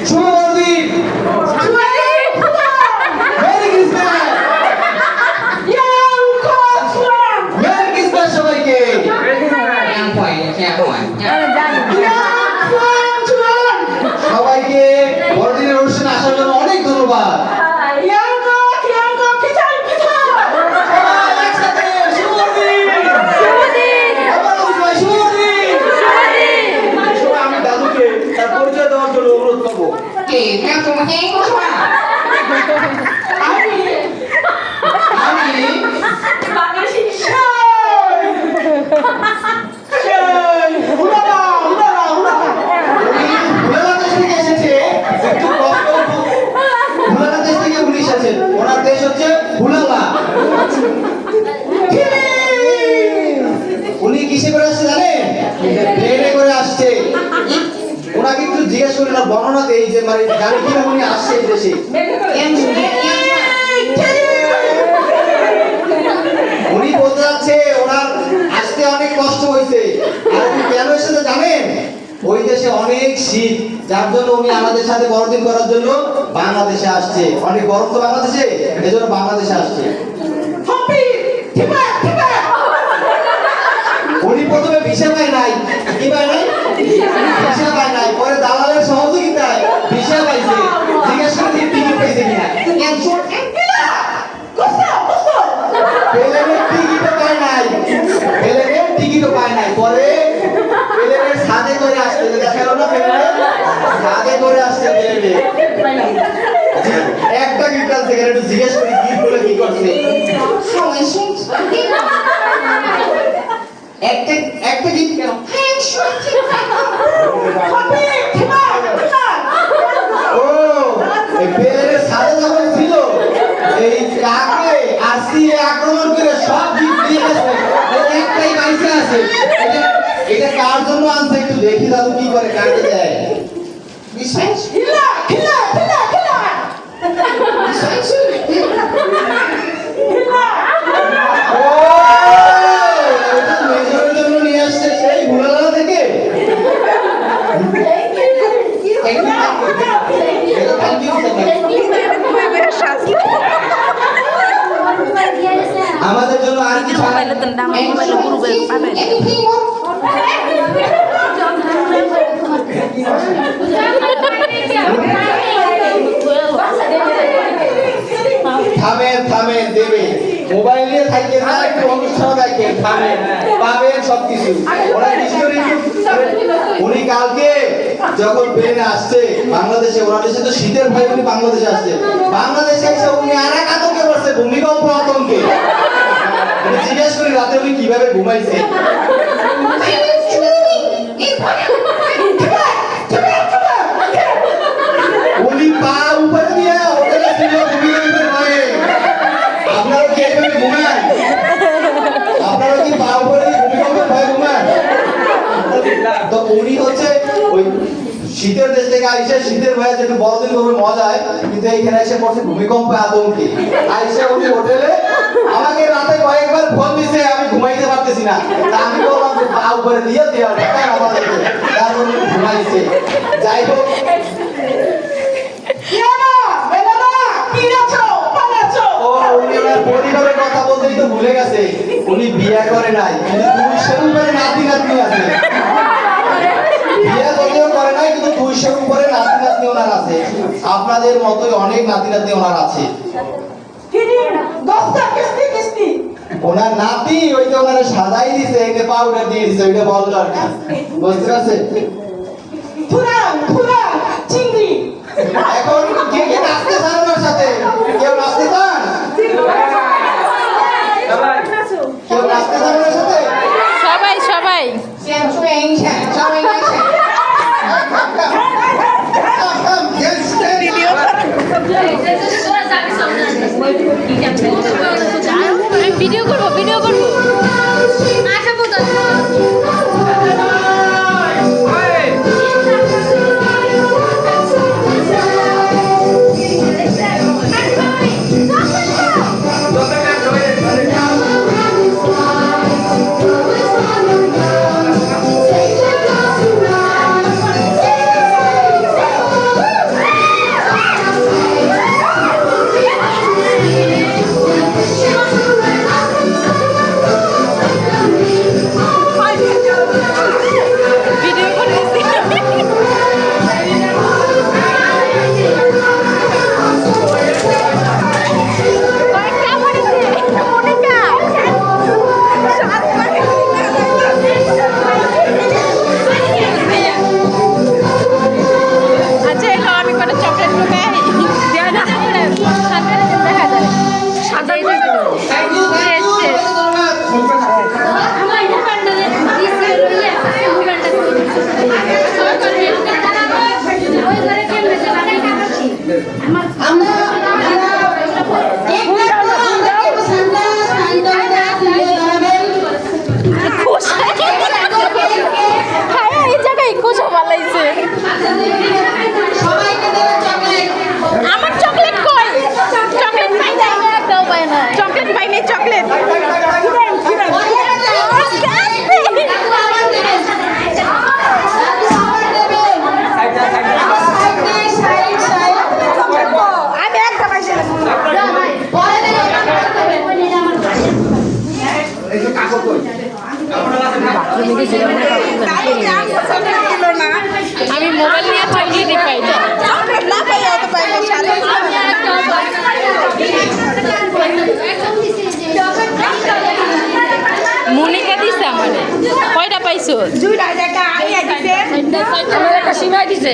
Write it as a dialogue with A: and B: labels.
A: শুভ বড়দিন। Merry Christmas. Merry Christmas সবাইকে। সবাইকে বড়দিনের অনুষ্ঠানে আসার জন্য অনেক ধন্যবাদ। ওনার দেশ হচ্ছে ভুলালা। উনি কিসে করে আসছে জানেন? প্লেনে করে আসছে। ওনাকে একটু জিজ্ঞেস করি না, বর্ণনা দেই যে মানে জানি কিনা উনি আসছে এই দেশে। উনি বলতে যাচ্ছে ওনার আসতে অনেক কষ্ট হয়েছে। আর উনি কেন এসেছে জানেন? ওই দেশে অনেক শীত, যার জন্য উনি আমাদের সাথে বড়দিন করার জন্য বাংলাদেশে আসছে। অনেক গরম তো বাংলাদেশে, এজন্য বাংলাদেশে আসছে। উনি প্রথমে ভিসা পায় নাই। কি পায় নাই? ভিসা পায় নাই। পরে দালালের সহযোগিতায় ভিসা পাইছে। জিজ্ঞেস করে টিকিট পাইছে কিনা। প্লেনের টিকিটও পায় নাই। প্লেনের টিকিটও পায় নাই। পরে প্লেনের ছাদে করে আসছে। দেখালো না প্লেনের ছাদে করে আসছে প্লেনে। একটা গিটার থেকে একটু জিজ্ঞেস করি গিফটগুলো কি করছে। একটা গিফট কেন? ও এই প্লেনের ছাদে যখন ছিল এই কাকে আসিয়ে আক্রমণ করে সব গিফট দিয়ে গেছে। একটাই বাইসে আছে। এটা কার জন্য আনছে একটু দেখি দাদু কি করে কাকে দেয়। বিশ্বাস খিলা খিলা খিলা খিলা বিশ্বাস খিলা। ও এটা মেজরের জন্য নিয়ে আসছে সেই ভুলালা থেকে। আমাদের জন্য আর কিছু থামেন থামেন দেবে মোবাইল নিয়ে থাকতে না, একটু অনুষ্ঠান দেখেন। থামেন, পাবেন সবকিছু। ওরা হিস্টোরি উনি কালকে যখন প্লেনে আসছে বাংলাদেশে, ওনার দেশে তো শীতের ভয় উনি বাংলাদেশে আসছে। বাংলাদেশে এসে উনি আর এক আতঙ্কে পড়ছে, ভূমিকম্প আতঙ্কে। জিজ্ঞেস করি রাতে উনি কিভাবে ঘুমাইছে। উনি পা উপরে দিয়ে হোটেলে ছিল ভূমিকম্পের ভয়ে। আপনারা কি এভাবে ঘুমান? আপনারা কি পা উপরে দিয়ে ভূমিকম্পের ভয়ে ঘুমান? তো উনি হচ্ছে ওই শীতের দেশ থেকে আইসে শীতের ভয়ে যেটু বড়দিন করবে মজায়, কিন্তু এইখানে এসে পড়ছে ভূমিকম্পে আতঙ্কে। আইসে উনি হোটেলে আমাকে রাতে কয়েকবার ফোন দিছে, আমি ঘুমাইতে পারতেছি না। তা আমি বললাম যে পা উপরে দিয়ে দেওয়া আমাদেরকে, তারপর উনি ঘুমাইছে। যাই হোক, উনি ওনার পরিবারের কথা বলতেই তো ভুলে গেছে। উনি বিয়ে করে নাই, কিন্তু 200 উপরে নাতি নাতনি আছে। বিয়ে যদিও করে নাই, কিন্তু 200 উপরে নাতি নাতনি ওনার আছে। আপনাদের মতোই অনেক নাতি নাতনি ওনার আছে। ওনার নাতি ওই যে ওনারা সাজাই দিছে, এনে পাউডার দিয়ে দিছে, ওইটা বললো আর কি। বুঝতে পারছে? এখন কে কে নাচতে চান ওনার সাথে? কেউ নাচতে চান? কেউ নাচতে চান ওনার সাথে?
B: সবাই সবাই ভিডিও করবো ভিডিও করবো।
A: কই আপনারা
B: আমি মোবাইল নিয়ে চকলেটই পাই না। মনিকা দিছে আমার কয়টা পাইছো?
C: দুইটা একটা আমি দিছে
B: একটা সিমাই দিছে।